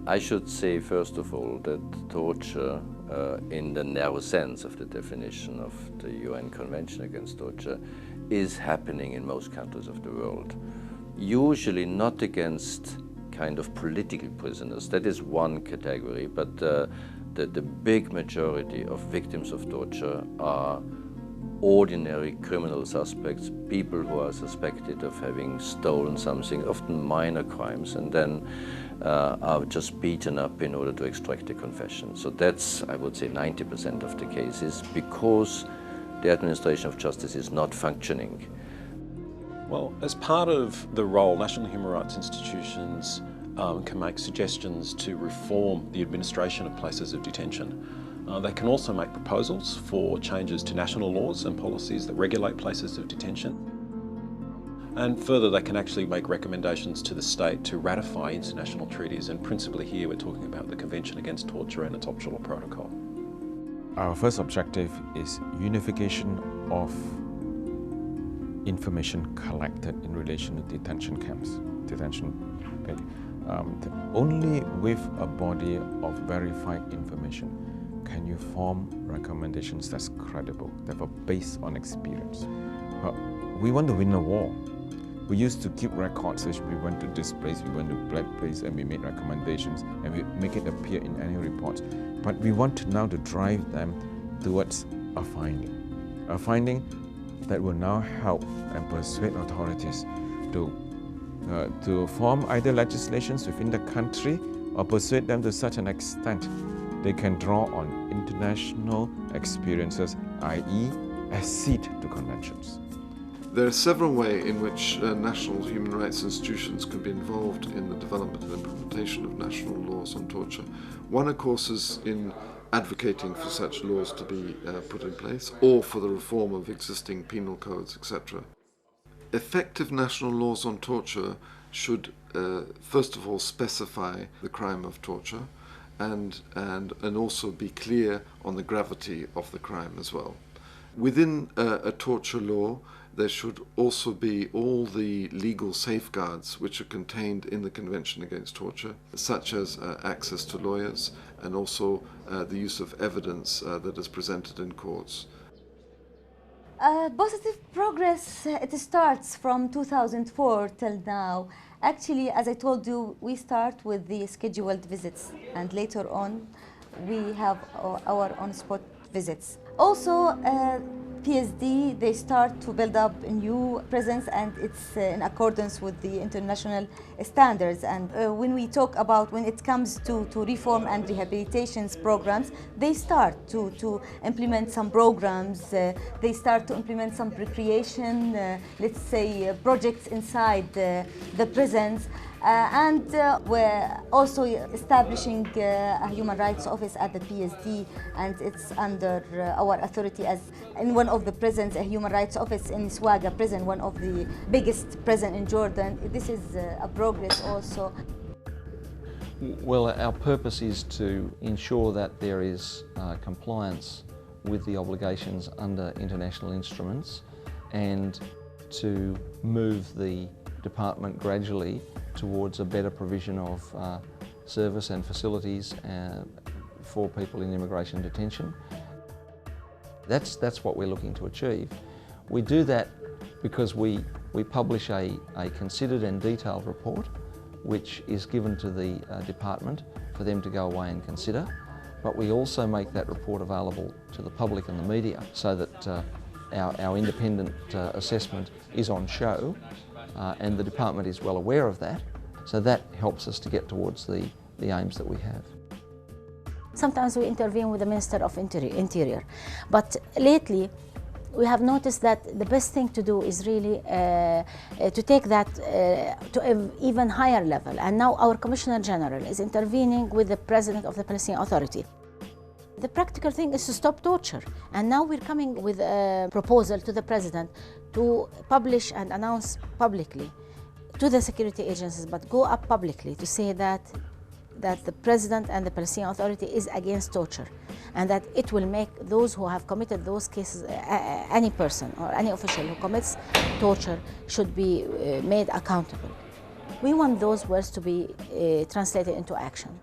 I should say, first of all, that torture, in the narrow sense of the definition of the UN Convention Against Torture, is happening in most countries of the world. Usually not against kind of political prisoners, that is one category, but the big majority of victims of torture are ordinary criminal suspects, people who are suspected of having stolen something, often minor crimes, and then are just beaten up in order to extract a confession. So that's, I would say, 90% of the cases, because the administration of justice is not functioning. Well, as part of the role, national human rights institutions can make suggestions to reform the administration of places of detention. They can also make proposals for changes to national laws and policies that regulate places of detention. And further, they can actually make recommendations to the state to ratify international treaties, and principally here we're talking about the Convention Against Torture and its optional protocol. Our first objective is unification of information collected in relation to detention camps, only with a body of verified information can you form recommendations that's credible, that are based on experience. We want to win a war. We used to keep records, which we went to this place, we went to that place, and we made recommendations, and we make it appear in annual reports. But we want now to drive them towards a finding that will now help and persuade authorities to form either legislations within the country or persuade them to such an extent they can draw on international experiences, i.e. accede to conventions. There are several ways in which national human rights institutions can be involved in the development and implementation of national laws on torture. One, of course, is in advocating for such laws to be put in place, or for the reform of existing penal codes, etc. Effective national laws on torture should, first of all, specify the crime of torture, and also be clear on the gravity of the crime as well. Within a torture law, there should also be all the legal safeguards which are contained in the Convention Against Torture, such as access to lawyers and also the use of evidence that is presented in courts. Positive progress, it starts from 2004 till now. Actually, as I told you, we start with the scheduled visits, and later on we have our on-spot visits. Also, PSD, they start to build up a new presence, and it's in accordance with the international standards. And when it comes to reform and rehabilitation programs, they start to implement some programs. They start to implement some recreation, let's say, projects inside the prisons. We're also establishing a human rights office at the PSD, and it's under our authority as in one of the prisons, a human rights office in Swaga prison, one of the biggest prison in Jordan. This is a progress also. Well, our purpose is to ensure that there is compliance with the obligations under international instruments, and to move the department gradually towards a better provision of service and facilities for people in immigration detention. That's what we're looking to achieve. We do that because we publish a considered and detailed report which is given to the department for them to go away and consider, but we also make that report available to the public and the media so that our independent assessment is on show, and the department is well aware of that, so that helps us to get towards the aims that we have. Sometimes we intervene with the Minister of Interior, but lately we have noticed that the best thing to do is really to take that to an even higher level, and now our Commissioner General is intervening with the President of the Palestinian Authority. The practical thing is to stop torture, and now we're coming with a proposal to the President to publish and announce publicly to the security agencies, but go up publicly to say that the President and the Palestinian Authority is against torture, and that it will make those who have committed those cases, any person or any official who commits torture should be made accountable. We want those words to be translated into action.